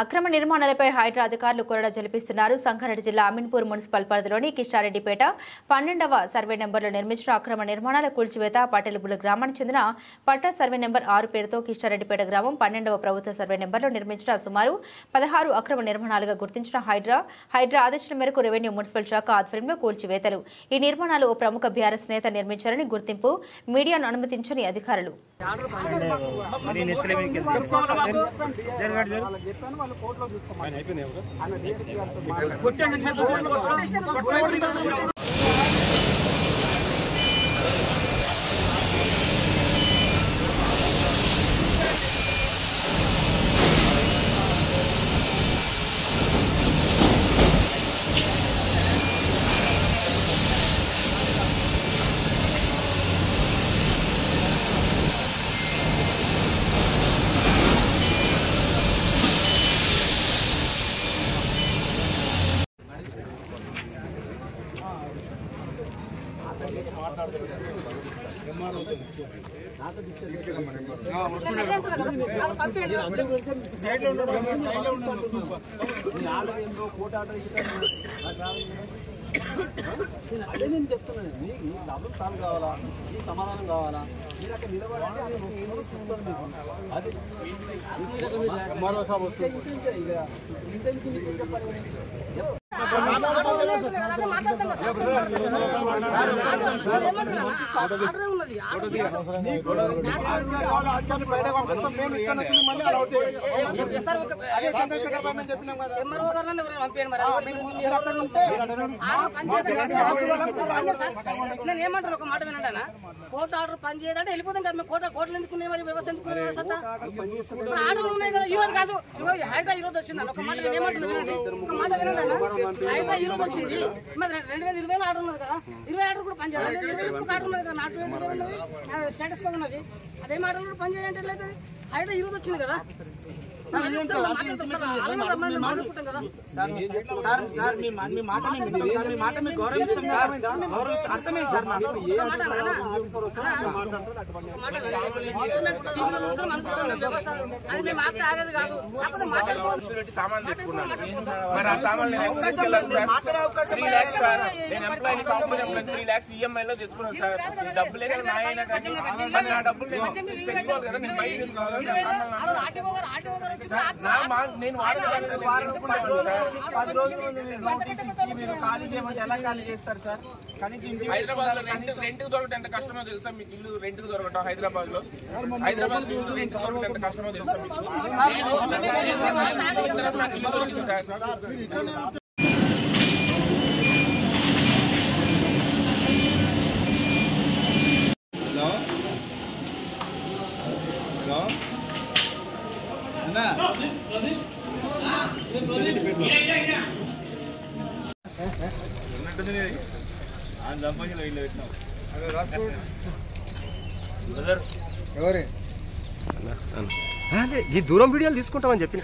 అక్రమ నిర్మాణాలపై హైడ్రా అధికారులు కొరడా జలిపిస్తున్నారు. సంగారెడ్డి జిల్లా అమీన్పూర్ మున్సిపల్ పరిధిలోని కిషారెడ్డిపేట 12వ సర్వే నెంబర్లో నిర్మించిన అక్రమ నిర్మాణాల కూల్చివేత పటేలుబుల గ్రామానికి చెందిన పట్టా సర్వే నెంబర్ 6 పేరుతో కిషారెడ్డిపేట గ్రామం 12వ ప్రభుత్వ సర్వే నెంబర్లో నిర్మించిన సుమారు 16 అక్రమ నిర్మాణాలుగా గుర్తించిన హైడ్రా ఆదేశాల మేరకు రెవెన్యూ మున్సిపల్ శాఖ ఆధ్వర్యంలో కూల్చివేతలు. ఈ నిర్మాణాలు ఓ ప్రముఖ బీఆర్ఎస్ నేత నిర్మించారని గుర్తింపు, మీడియాను అనుమతించని అధికారులు. అదే నేను చెప్తున్నాను, మీకు డబ్బులు సాల్వ్ కావాలా, మీకు సమాధానం కావాలా, మీరు అక్కడ నిలబడాలి. అది ఏమంటారు ఒక మాట వినండి, కోర్టు ఆర్డర్ పని చేయదంటే వెళ్ళిపోతాం కదా. కోర్టులు ఎందుకున్నాయి, మరి వ్యవస్థ ఎందుకున్నాయి? ఆర్డర్లు ఉన్నాయి కదా, ఈరోజు కాదు, హైడ్రా ఈరోజు వచ్చిందని ఒక మాట నేను ఏమంటున్నాను, ఒక మాట వినండి. హైడ్రా ఈరోజు వచ్చింది, మరి 2020 ఆర్డర్ ఉన్నది కదా, 20 ఆర్డర్ కూడా పని చేయాలి. 20 ఆర్డర్ ఉన్నది కదా, నాటు ఉన్నది, స్టేటస్ కో ఉన్నది, అదే ఆర్డర్ కూడా పని చేయాలంటే అవుతుంది. హైడ్రా ఈరోజు వచ్చింది కదా. సామాన్లు తెచ్చుకున్నాను, మరి ఆ సామాన్లు 3 lakhs EMI లో తెచ్చుకున్నాను సార్. డబ్బులే కదా నా అయినా కానీ, మరి నా డబ్బులు తెచ్చుకోవాలి కదా. నేను బయట నేను హైదరాబాద్ లో రెంట్ దొరకటం ఎంత కష్టమో తెలుసా మీకు? ఇల్లు రెంట్ దొరకటం హైదరాబాద్ లో రెంట్ దొరకటం ఎంత కష్టమో తెలుసా మీకు? ఇల్లు దొరికింది సార్. ఈ దూరం వీడియోలు తీసుకుంటామని చెప్పి